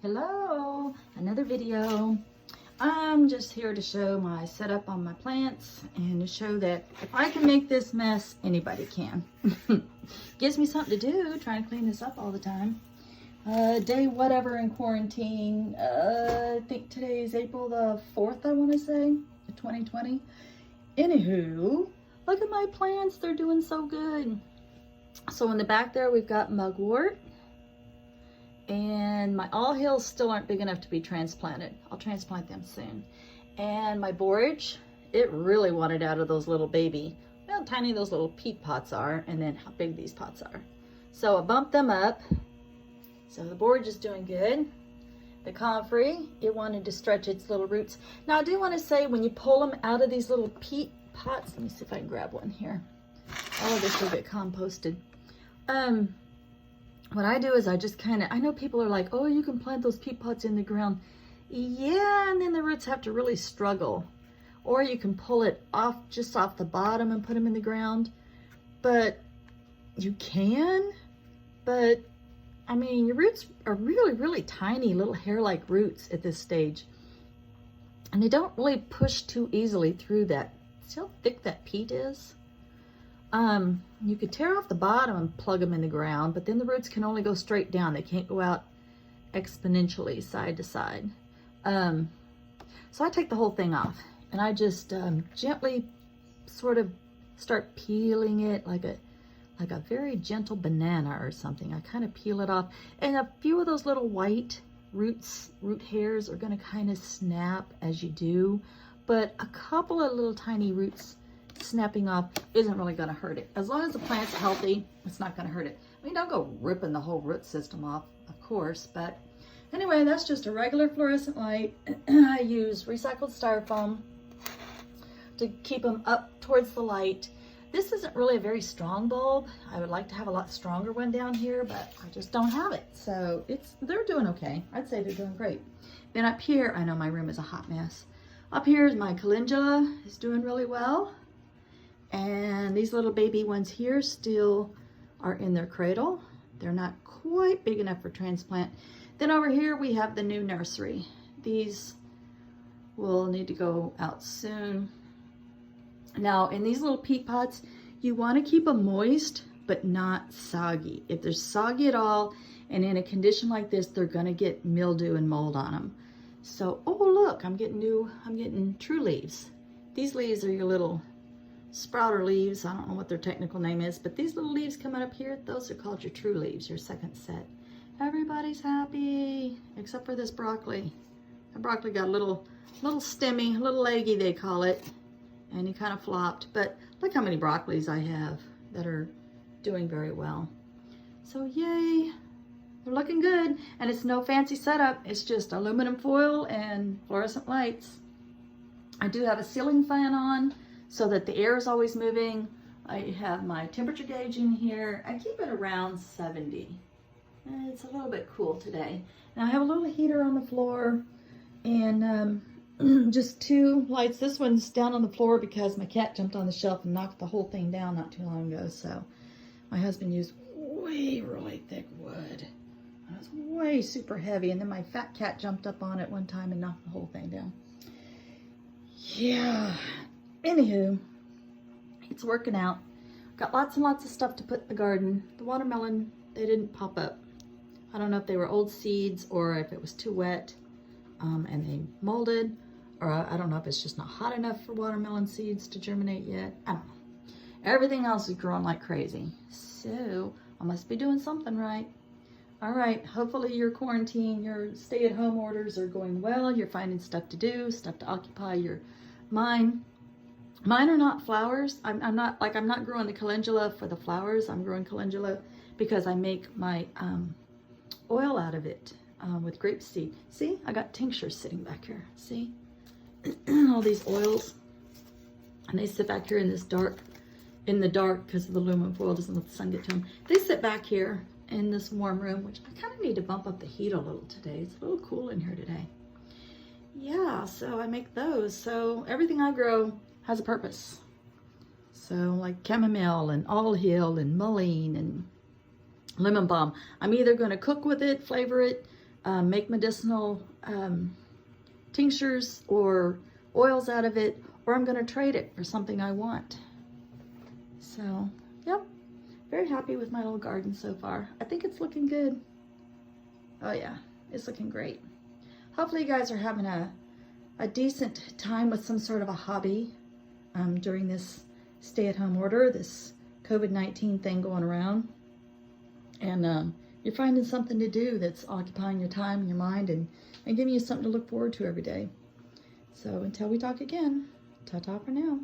Hello, another video. I'm just here to show my setup on my plants and to show that if I can make this mess, anybody can. Gives me something to do, trying to clean this up all the time. Day whatever in quarantine. I think today is April the 4th, I want to say, 2020. Anywho, look at my plants. They're doing so good. So in the back there, we've got mugwort. And my all hills still aren't big enough to be transplanted. I'll transplant them soon. And my borage, it really wanted out of those little baby, well, tiny those little peat pots are, and then how big these pots are. So I bumped them up. So the borage is doing good. The comfrey, it wanted to stretch its little roots. Now I do want to say, when you pull them out of these little peat pots, let me see if I can grab one here. All of this will get composted. What I do is I just kind of, I know people are like, oh, you can plant those peat pots in the ground. Yeah, and then the roots have to really struggle. Or you can pull it off, just off the bottom and put them in the ground. But you can, but I mean, your roots are really, really tiny little hair-like roots at this stage. And they don't really push too easily through that. See how thick that peat is? You could tear off the bottom and plug them in the ground, but then the roots can only go straight down. They can't go out exponentially side to side. So I take the whole thing off and I just gently sort of start peeling it like a very gentle banana or something. I kind of peel it off, and a few of those little white root hairs are going to kind of snap as you do, but a couple of little tiny roots snapping off isn't really going to hurt it. As long as the plant's healthy, it's not going to hurt it. I mean, don't go ripping the whole root system off, of course, but anyway, that's just a regular fluorescent light. I use recycled styrofoam to keep them up towards the light. This isn't really a very strong bulb. I would like to have a lot stronger one down here, but I just don't have it. So they're doing okay. I'd say they're doing great. Then up here, I know my room is a hot mess. Up here is my calendula, is doing really well. And these little baby ones here still are in their cradle. They're not quite big enough for transplant. Then over here we have the new nursery. These will need to go out soon. Now in these little peat pots, you want to keep them moist but not soggy. If they're soggy at all and in a condition like this, they're going to get mildew and mold on them. So, oh look, I'm getting true leaves. These leaves are your little sprouter leaves. I don't know what their technical name is, but these little leaves coming up here, those are called your true leaves, your second set. Everybody's happy except for this broccoli. The broccoli got a little stemmy, a little leggy they call it, and he kind of flopped. But look how many broccolis I have that are doing very well. So yay, they're looking good. And it's no fancy setup, it's just aluminum foil and fluorescent lights. I do have a ceiling fan on so that the air is always moving. I have my temperature gauge in here. I keep it around 70. It's a little bit cool today. Now I have a little heater on the floor and just two lights. This one's down on the floor because my cat jumped on the shelf and knocked the whole thing down not too long ago. So my husband used way really thick wood. It was way super heavy, and then my fat cat jumped up on it one time and knocked the whole thing down. Yeah. Anywho, it's working out. Got lots and lots of stuff to put in the garden. The watermelon, they didn't pop up. I don't know if they were old seeds or if it was too wet and they molded, or I don't know if it's just not hot enough for watermelon seeds to germinate yet. I don't know. Everything else is growing like crazy. So I must be doing something right. All right, hopefully your quarantine, your stay-at-home orders are going well. You're finding stuff to do, stuff to occupy your mind. Mine are not flowers. I'm not growing the calendula for the flowers. I'm growing calendula because I make my oil out of it with grapeseed. See, I got tinctures sitting back here. See, all these oils, and they sit back here in this in the dark because of the aluminum foil doesn't let the sun get to them. They sit back here in this warm room, which I kind of need to bump up the heat a little today. It's a little cool in here today. Yeah, so I make those. So everything I grow has a purpose. So like chamomile and all hill and mullein and lemon balm. I'm either going to cook with it, flavor it, make medicinal tinctures or oils out of it, or I'm going to trade it for something I want. So, yep, very happy with my little garden so far. I think it's looking good. Oh yeah, it's looking great. Hopefully you guys are having a decent time with some sort of a hobby during this stay-at-home order, this COVID-19 thing going around. And you're finding something to do that's occupying your time and your mind and giving you something to look forward to every day. So until we talk again, ta-ta for now.